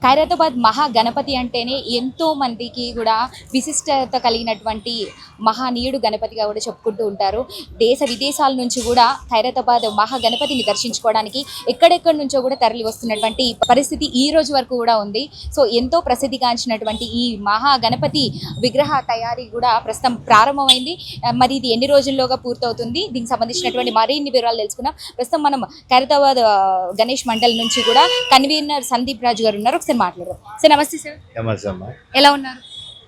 ఖైరతాబాద్ మహాగణపతి అంటేనే ఎంతో మందికి కూడా విశిష్టత కలిగినటువంటి మహానీయుడు గణపతిగా కూడా చెప్పుకుంటూ ఉంటారు. దేశ విదేశాల నుంచి కూడా ఖైరతాబాద్ మహాగణపతిని దర్శించుకోవడానికి ఎక్కడెక్కడి నుంచో కూడా తరలి వస్తున్నటువంటి పరిస్థితి ఈ రోజు వరకు కూడా ఉంది. సో ఎంతో ప్రసిద్ధిగాంచినటువంటి ఈ మహాగణపతి విగ్రహ తయారీ కూడా ప్రస్తుతం ప్రారంభమైంది. మరి ఇది ఎన్ని రోజుల్లోగా పూర్తవుతుంది, దీనికి సంబంధించినటువంటి మరిన్ని వివరాలు తెలుసుకున్నాం. ప్రస్తుతం మనం ఖైరతాబాద్ గణేష్ మండలి నుంచి కూడా కన్వీనర్ సందీప్ రాజు గారు ఉన్నారు. ఒకసారి మాట్లాడదాం. సార్ నమస్తే సార్. నమస్తే అమ్మా. ఎలా ఉన్నారు?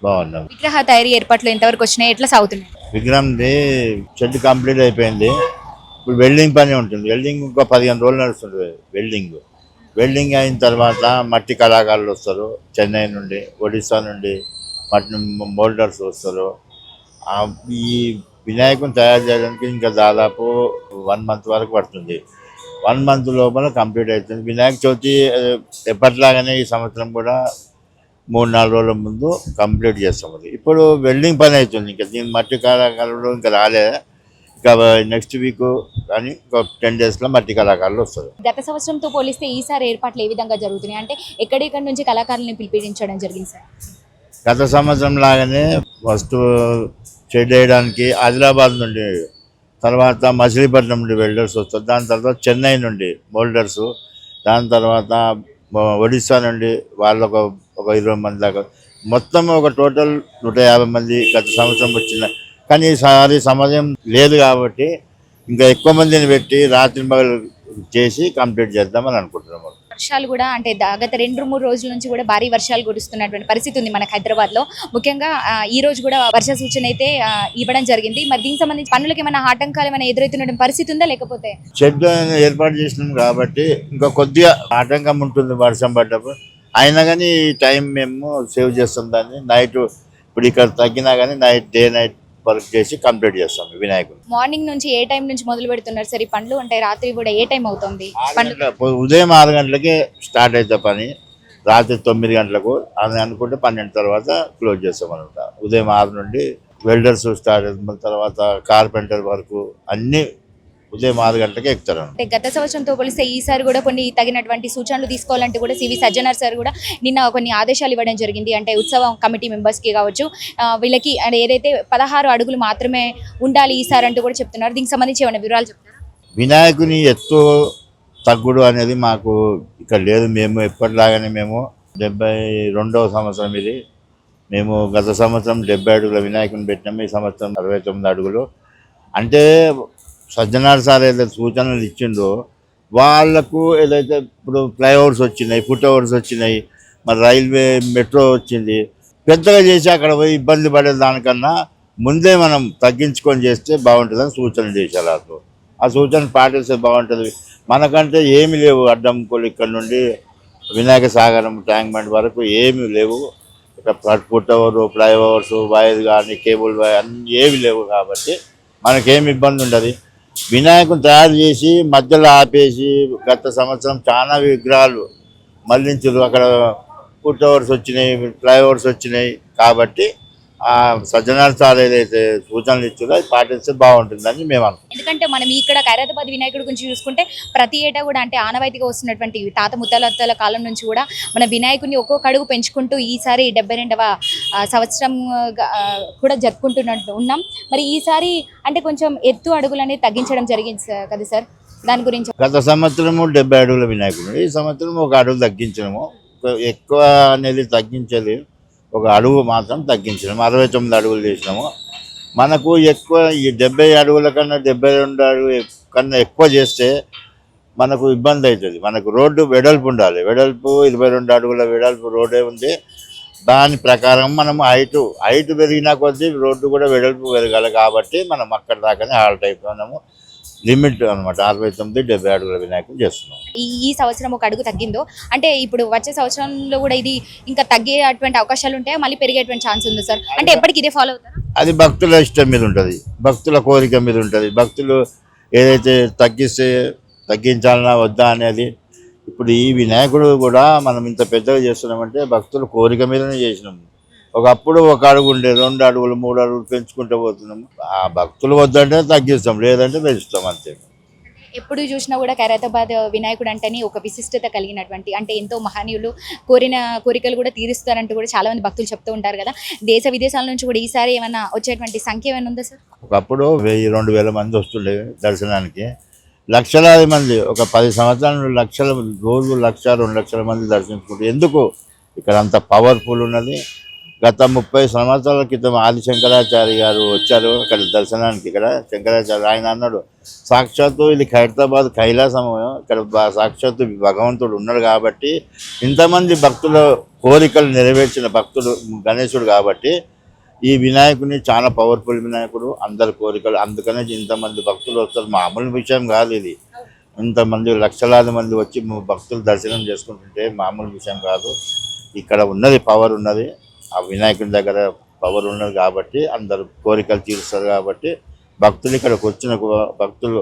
బాగున్నాం. విగ్రహ తయారీ ఏర్పాట్లు ఎంతవరకు వచ్చినాయి, ఎట్లా సాగుతున్నాయి? విగ్రహంది షెడ్ కంప్లీట్ అయిపోయింది. ఇప్పుడు వెల్డింగ్ పని ఉంటుంది. వెల్డింగ్ ఇంకో 15 రోజులు నడుస్తుంది. వెల్డింగ్ అయిన తర్వాత మట్టి కళాకారులు వస్తారు. చెన్నై నుండి, ఒడిస్సా నుండి మట్టి మోల్డర్స్ వస్తారు. ఈ వినాయకుని తయారు చేయడానికి ఇంకా దాదాపు 1 మంత్ వరకు పడుతుంది. 1 మంత్ లోపల కంప్లీట్ అవుతుంది. వినాయక చవితి ఎప్పటిలాగానే ఈ సంవత్సరం కూడా 3-4 రోజుల ముందు కంప్లీట్ చేస్తాం. అది ఇప్పుడు వెల్డింగ్ పని అవుతుంది. ఇంకా దీని మట్టి కళాకారులు ఇంకా రాలే. ఇంకా నెక్స్ట్ వీక్ కానీ ఒక 10 డేస్లో మట్టి కళాకారులు వస్తారు. గత సంవత్సరంతో పోలిస్తే ఈసారి ఏర్పాట్లు ఏ విధంగా జరుగుతున్నాయి, అంటే ఎక్కడెక్కడి నుంచి కళాకారులను పిలిపించడం జరిగింది సార్? గత సంవత్సరం లాగానే ఫస్ట్ షెడ్ వేయడానికి ఆదిలాబాద్ నుండి, తర్వాత మచిలీపట్నం నుండి వెల్డర్స్ వస్తారు. దాని తర్వాత చెన్నై నుండి మోల్డర్సు, దాని తర్వాత ఒడిస్సా నుండి వాళ్ళు ఒక 20 మంది దాకా, మొత్తం ఒక టోటల్ 150 మంది గత సంవత్సరం వచ్చిన. కానీ ఈసారి సమయం లేదు కాబట్టి ఇంకా ఎక్కువ మందిని పెట్టి రాత్రి పగలు చేసి కంప్లీట్ చేద్దామని అనుకుంటున్నాము. వర్షాలు కూడా అంటే గత 2-3 రోజుల నుంచి కూడా భారీ వర్షాలు కురుస్తున్నటువంటి పరిస్థితి ఉంది మన హైదరాబాద్లో. ముఖ్యంగా ఈ రోజు కూడా వర్ష సూచన అయితే ఇవ్వడం జరిగింది. మరి దీనికి సంబంధించి పనులకు ఏమైనా ఆటంకాలు ఏమైనా ఎదురవుతున్న పరిస్థితి ఉందా, లేకపోతే? షెడ్ ఏర్పాటు చేసినాం కాబట్టి ఇంకా కొద్దిగా ఆటంకం ఉంటుంది వర్షం పడ్డప్పుడు. అయినా కానీ ఈ టైం మేము సేవ్ చేస్తాం. దాన్ని నైట్ ఇప్పుడు ఇక్కడ తగ్గినా కానీ డే నైట్ వర్క్ చేసి కంప్లీట్ చేస్తాం వినాయకుడు. మార్నింగ్ నుంచి ఏ టైం నుంచి మొదలు పెడుతున్నారు సార్ ఈ పనులు? అంటే రాత్రి కూడా ఏ టైం అవుతుంది? ఉదయం 6 గంటలకే స్టార్ట్ అయితే పని, రాత్రి 9 గంటలకు అని అనుకుంటే 12 తర్వాత క్లోజ్ చేస్తాం అనమాట. ఉదయం 6 నుండి వెల్డర్స్ స్టార్ట్ అయిన తర్వాత కార్పెంటర్ వరకు అన్ని ఉదయం 6 గంటలకే ఎక్కుతారు. అంటే గత సంవత్సరంతో పోలిస్తే ఈసారి కూడా కొన్ని తగినటువంటి సూచనలు తీసుకోవాలంటే కూడా సివి సజ్జనార్ సార్ కూడా నిన్న కొన్ని ఆదేశాలు ఇవ్వడం జరిగింది. అంటే ఉత్సవం కమిటీ మెంబర్స్కి కావచ్చు, వీళ్ళకి ఏదైతే 16 అడుగులు మాత్రమే ఉండాలి ఈసారి అంటూ కూడా చెప్తున్నారు. దీనికి సంబంధించి ఏమైనా వివరాలు చెప్తారా? వినాయకుని ఎత్తు తగ్గుడు అనేది మాకు ఇక్కడ లేదు. మేము ఎప్పటిలాగానే మేము 72వ సంవత్సరం ఇది. మేము గత సంవత్సరం 70 అడుగుల వినాయకుని పెట్టినాము. ఈ సంవత్సరం 69 అడుగులు. అంటే సజ్జనార్ సార్ ఏదైతే సూచనలు ఇచ్చిండో వాళ్ళకు ఏదైతే ఇప్పుడు ఫ్లైఓవర్స్ వచ్చినాయి, ఫుట్ ఓవర్స్ వచ్చినాయి, మరి రైల్వే మెట్రో వచ్చింది, పెద్దగా చేసి అక్కడ పోయి ఇబ్బంది పడే దానికన్నా ముందే మనం తగ్గించుకొని చేస్తే బాగుంటుందని సూచన చేశారు. ఆ సూచన పాటిస్తే బాగుంటుంది. మనకంటే ఏమి లేవు అడ్డంకులు. ఇక్కడ నుండి వినాయక సాగరం ట్యాంక్ బండ్ వరకు ఏమీ లేవు. ఇక్కడ ఫుట్ ఓవర్, ఫ్లైఓవర్స్, వైర్ కానీ కేబుల్ వైర్ అన్నీ ఏమి లేవు కాబట్టి మనకేమి ఇబ్బంది ఉండదు. వినాయకుని తయారు చేసి మధ్యలో ఆపేసి గత సంవత్సరం చాలా విగ్రహాలు మళ్ళించారు. అక్కడ ఫుట్ ఓవర్స్ వచ్చినాయి, ఫ్లైఓవర్స్ వచ్చినాయి కాబట్టి ఆ సజ్జనార్ సార్ ఏదైతే సూచనలు ఇచ్చారో అది పాటిస్తే బాగుంటుందని మేము అనుకుంటాం. ఎందుకంటే మనం ఇక్కడ ఖైరతాబాద్ వినాయకుడి గురించి చూసుకుంటే ప్రతి ఏటా కూడా అంటే ఆనవాయితీగా వస్తున్నటువంటి తాత ముత్తాతల కాలం నుంచి కూడా మన వినాయకుడిని ఒక్కొక్క అడుగు పెంచుకుంటూ ఈసారి 72వ సంవత్సరం కూడా జరుపుకుంటున్నట్టు ఉన్నాం. మరి ఈసారి అంటే కొంచెం ఎత్తు అడుగులు అనేది తగ్గించడం జరిగింది కదా సార్, దాని గురించి? గత సంవత్సరము 70 అడుగుల వినాయకుడు, ఈ సంవత్సరం ఒక అడుగు తగ్గించడము. ఎక్కువ అనేది తగ్గించలేదు, ఒక అడుగు మాత్రం తగ్గించినాము. 69 అడుగులు చేసినాము. మనకు ఎక్కువ ఈ 70 అడుగుల కన్నా 72 అడుగుల కన్నా ఎక్కువ చేస్తే మనకు ఇబ్బంది అవుతుంది. మనకు రోడ్డు వెడల్పు ఉండాలి. వెడల్పు 22 అడుగుల వెడల్పు రోడ్డే ఉంది. దాని ప్రకారం మనం హైట్ పెరిగినా కొద్దీ రోడ్డు కూడా వెడల్పు పెరగాలి. కాబట్టి మనం అక్కడ దాకానే హాల్ట్ అయిపోయినాము. లిమిట్ అనమాట 69-70 అడుగుల వినాయకుడు చేస్తున్నాం. ఈ సంవత్సరం ఒక అడుగు తగ్గిందో అంటే ఇప్పుడు వచ్చే సంవత్సరంలో కూడా ఇది ఇంకా తగ్గేటువంటి అవకాశాలు ఉంటాయా, మళ్ళీ పెరిగేటువంటి ఛాన్స్ ఉందా సార్? అంటే ఎప్పటికి ఇదే ఫాలో అవుతారా? అది భక్తుల ఇష్టం మీద ఉంటుంది, భక్తుల కోరిక మీద ఉంటుంది. భక్తులు ఏదైతే తగ్గించాలన్నా వద్దా అనేది. ఇప్పుడు ఈ వినాయకుడు కూడా మనం ఇంత పెద్దగా చేస్తున్నామంటే భక్తుల కోరిక మీదనే చేసినాము. ఒకప్పుడు 1 అడుగు ఉండే, 2 అడుగులు 3 అడుగులు పెంచుకుంటూ పోతున్నాము. ఆ భక్తులు వద్దంటే తగ్గిస్తాం, లేదంటే పెంచుతాం అంతే. ఎప్పుడు చూసినా కూడా ఖైరతాబాద్ వినాయకుడు అంటేనే ఒక విశిష్టత కలిగినటువంటి, అంటే ఎంతో మహనీయులు కోరిన కోరికలు కూడా తీరుస్తారంటూ కూడా చాలా మంది భక్తులు చెప్తూ ఉంటారు కదా. దేశ విదేశాల నుంచి కూడా ఈసారి ఏమైనా వచ్చేటువంటి సంఖ్య ఏమైనా ఉందా సార్? ఒకప్పుడు 1000-2000 మంది వస్తుండే దర్శనానికి. లక్షలాది మంది, ఒక 10 సంవత్సరాలు లక్షల, రోజు 1,00,000-2 లక్షల మంది దర్శించుకుంటారు. ఎందుకు? ఇక్కడ అంత పవర్ఫుల్ ఉన్నది. గత 30 సంవత్సరాల క్రితం ఆది శంకరాచార్య గారు వచ్చారు ఇక్కడ దర్శనానికి. ఇక్కడ శంకరాచార్య ఆయన అన్నాడు, సాక్షాత్తు ఇది ఖైరతాబాద్ కైలాసము, ఇక్కడ సాక్షాత్తు భగవంతుడు ఉన్నాడు కాబట్టి, ఇంతమంది భక్తుల కోరికలు నెరవేర్చిన భక్తుడు గణేశుడు కాబట్టి ఈ వినాయకుని చాలా పవర్ఫుల్ వినాయకుడు, అందరి కోరికలు, అందుకనే ఇంతమంది భక్తులు వస్తారు. మామూలు విషయం కాదు ఇది. ఇంతమంది లక్షలాది మంది వచ్చి భక్తులు దర్శనం చేసుకుంటుంటే మామూలు విషయం కాదు. ఇక్కడ ఉన్నది పవర్ ఉన్నది, ఆ వినాయకుని దగ్గర పవర్ ఉన్నది కాబట్టి అందరు కోరికలు తీరుస్తారు కాబట్టి భక్తులు ఇక్కడికి వచ్చిన భక్తులు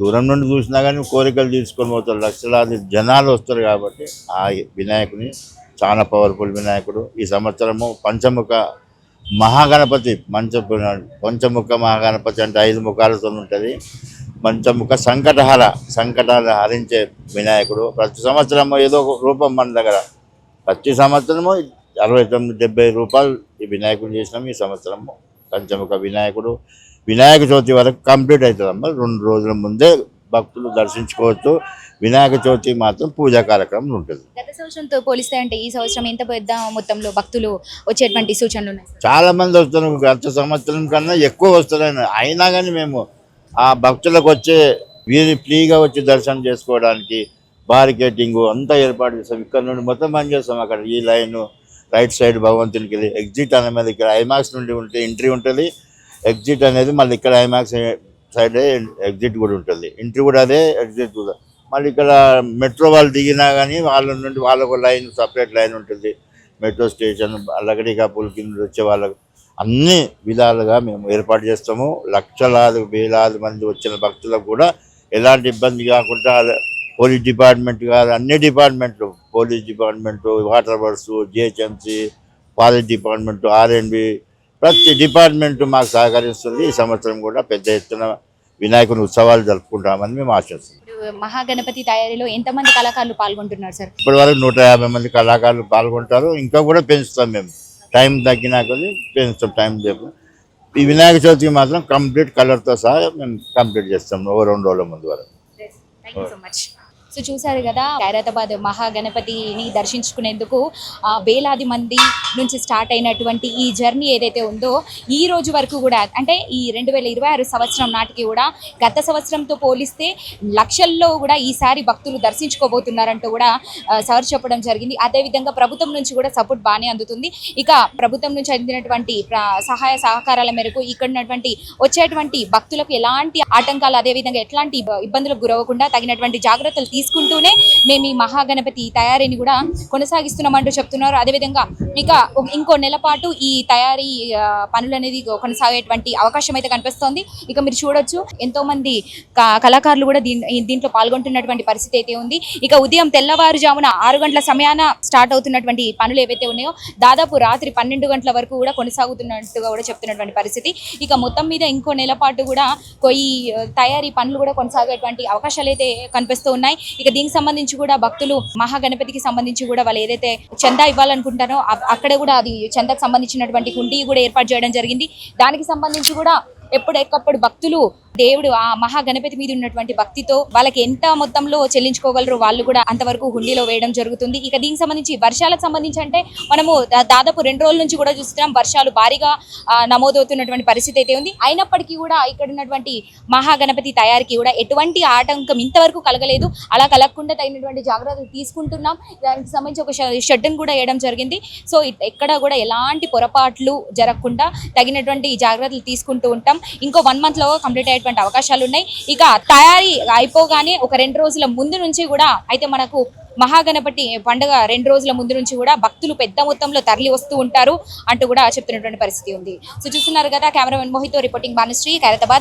దూరం నుండి చూసినా కానీ కోరికలు తీర్చుకొని పోతారు. లక్షలాది జనాలు వస్తారు కాబట్టి ఆ వినాయకుని చాలా పవర్ఫుల్ వినాయకుడు. ఈ సంవత్సరము పంచముఖ మహాగణపతి, పంచముఖ మహాగణపతి అంటే 5 ముఖాలతో ఉంటుంది. పంచముఖ సంకటాలు హరించే వినాయకుడు. ప్రతి సంవత్సరము ఏదో ఒక రూపం మన దగ్గర, ప్రతి సంవత్సరము 69-70 రూపాయలు ఈ వినాయకుడు చేసినాము. ఈ సంవత్సరము పంచముఖ వినాయకుడు వినాయక చవితి వరకు కంప్లీట్ అవుతుందమ్మా. 2 రోజుల ముందే భక్తులు దర్శించుకోవచ్చు. వినాయక చవితి మాత్రం పూజా కార్యక్రమం ఉంటుంది. గత సంవత్సరంతో పోలిస్తే అంటే ఈ సంవత్సరం ఎంత పెద్ద మొత్తంలో భక్తులు వచ్చేటువంటి సూచనలు ఉన్నాయి? చాలా మంది వస్తున్నారు. గత సంవత్సరం కన్నా ఎక్కువ వస్తున్నాయి. అయినా కానీ మేము ఆ భక్తులకు వచ్చే వీరి ఫ్రీగా వచ్చి దర్శనం చేసుకోవడానికి బారికేటింగ్ అంతా ఏర్పాటు చేస్తాం. ఇక్కడ నుండి మొత్తం బంద్ చేస్తాం. అక్కడ ఈ లైన్ రైట్ సైడ్ భగవంతునికి వెళ్ళి ఎగ్జిట్ అనేది ఇక్కడ ఐమాక్స్ నుండి ఉంటే ఎంట్రీ ఉంటుంది. ఎగ్జిట్ అనేది మళ్ళీ ఇక్కడ ఐమాక్స్ సైడే ఎగ్జిట్ కూడా ఉంటుంది. ఎంట్రీ కూడా అదే, ఎగ్జిట్ కూడా. మళ్ళీ ఇక్కడ మెట్రో వాళ్ళు దిగినా కానీ వాళ్ళ నుండి వాళ్ళకు లైన్, సపరేట్ లైన్ ఉంటుంది. మెట్రో స్టేషన్ లగడిగా పూల్ కింద వచ్చే వాళ్ళకు అన్ని విధాలుగా మేము ఏర్పాటు చేస్తాము. లక్షలాది వేలాది మంది వచ్చిన భక్తులకు కూడా ఎలాంటి ఇబ్బంది కాకుండా పోలీస్ డిపార్ట్మెంట్ కాదు, అన్ని డిపార్ట్మెంట్లు, police department, water works, GHMC, forest department, ఆర్ఎండ్బి, ప్రతి డిపార్ట్మెంటు మాకు సహకరిస్తుంది. ఈ సంవత్సరం కూడా పెద్ద ఎత్తున వినాయకుని ఉత్సవాలు జరుపుకుంటామని మేము ఆశిస్తున్నాం. ఇప్పుడు మహాగణపతి తయారీలో ఎంతమంది కళాకారులు పాల్గొంటున్నారు సార్? ఇప్పటి వరకు 150 మంది కళాకారులు పాల్గొంటారు. ఇంకా కూడా పెంచుతాం మేము, టైం తగ్గినాక పెంచుతాం. టైం చెప్పు ఈ వినాయక చవితికి మాత్రం కంప్లీట్ కలర్తో సహా మేము కంప్లీట్ చేస్తాం 2 రోజుల ముందు వరకు. Thank you so much. So చూసారు కదా, ఖైరతాబాద్ మహాగణపతిని దర్శించుకునేందుకు వేలాది మంది నుంచి స్టార్ట్ అయినటువంటి ఈ జర్నీ ఏదైతే ఉందో ఈ రోజు వరకు కూడా, అంటే ఈ 2026 సంవత్సరం నాటికి కూడా గత సంవత్సరంతో పోలిస్తే లక్షల్లో కూడా ఈసారి భక్తులు దర్శించుకోబోతున్నారంటూ కూడా సార్ చెప్పడం జరిగింది. అదేవిధంగా ప్రభుత్వం నుంచి కూడా సపోర్ట్ బాగానే అందుతుంది. ఇక ప్రభుత్వం నుంచి అందినటువంటి సహాయ సహకారాల మేరకు ఇక్కడ ఉన్నటువంటి వచ్చేటువంటి భక్తులకు ఎలాంటి ఆటంకాలు, అదేవిధంగా ఎట్లాంటి ఇబ్బందులకు గురవకుండా తగినటువంటి జాగ్రత్తలు తీసుకుంటూనే మేము ఈ మహాగణపతి తయారీని కూడా కొనసాగిస్తున్నామంటూ చెప్తున్నారు. అదేవిధంగా ఇక ఇంకో నెల పాటు ఈ తయారీ పనులు అనేది కొనసాగేటువంటి అవకాశం అయితే కనిపిస్తోంది. ఇక మీరు చూడొచ్చు, ఎంతో మంది కళాకారులు కూడా దీంట్లో పాల్గొంటున్నటువంటి పరిస్థితి అయితే ఉంది. ఇక ఉదయం తెల్లవారుజామున 6 గంటల సమయాన స్టార్ట్ అవుతున్నటువంటి పనులు ఏవైతే ఉన్నాయో దాదాపు రాత్రి 12 గంటల వరకు కూడా కొనసాగుతున్నట్టుగా కూడా చెప్తున్నటువంటి పరిస్థితి. ఇక మొత్తం మీద ఇంకో నెల పాటు కూడా ఈ తయారీ పనులు కూడా కొనసాగేటువంటి అవకాశాలు అయితే కనిపిస్తూ ఉన్నాయి. ఇక దీనికి సంబంధించి కూడా భక్తులు మహాగణపతికి సంబంధించి కూడా వాళ్ళు ఏదైతే చందా ఇవ్వాలనుకుంటారో అక్కడ కూడా అది చందాకు సంబంధించినటువంటి హుండీ కూడా ఏర్పాటు చేయడం జరిగింది. దానికి సంబంధించి కూడా ఎప్పటికప్పుడు భక్తులు దేవుడు ఆ మహాగణపతి మీద ఉన్నటువంటి భక్తితో వాళ్ళకి ఎంత మొత్తంలో చెల్లించుకోగలరో వాళ్ళు కూడా అంతవరకు హుండీలో వేయడం జరుగుతుంది. ఇక దీనికి సంబంధించి వర్షాలకు సంబంధించి అంటే మనము దాదాపు 2 రోజుల నుంచి కూడా చూస్తున్నాం, వర్షాలు భారీగా నమోదవుతున్నటువంటి పరిస్థితి అయితే ఉంది. అయినప్పటికీ కూడా ఇక్కడ ఉన్నటువంటి మహాగణపతి తయారీకి కూడా ఎటువంటి ఆటంకం ఇంతవరకు కలగలేదు. అలా కలగకుండా తగినటువంటి జాగ్రత్తలు తీసుకుంటున్నాం. దానికి సంబంధించి ఒక షెడ్డును కూడా వేయడం జరిగింది. సో ఎక్కడ కూడా ఎలాంటి పొరపాట్లు జరగకుండా తగినటువంటి జాగ్రత్తలు తీసుకుంటూ ఉంటాం. ఇంకో 1 month లో కంప్లీట్ అయ్యేటువంటి అవకాశాలు ఉన్నాయి. ఇక తయారీ అయిపోగానే ఒక 2 రోజుల ముందు నుంచి కూడా అయితే మనకు మహాగణపతి పండుగ 2 రోజుల ముందు నుంచి కూడా భక్తులు పెద్ద మొత్తంలో తరలి వస్తూ ఉంటారు అంటూ కూడా చెప్తున్నటువంటి పరిస్థితి ఉంది. సో చూస్తున్నారు కదా, కెమెరామెన్ మోహితో రిపోర్టింగ్ భానుశ్రీ, ఖైరతాబాద్.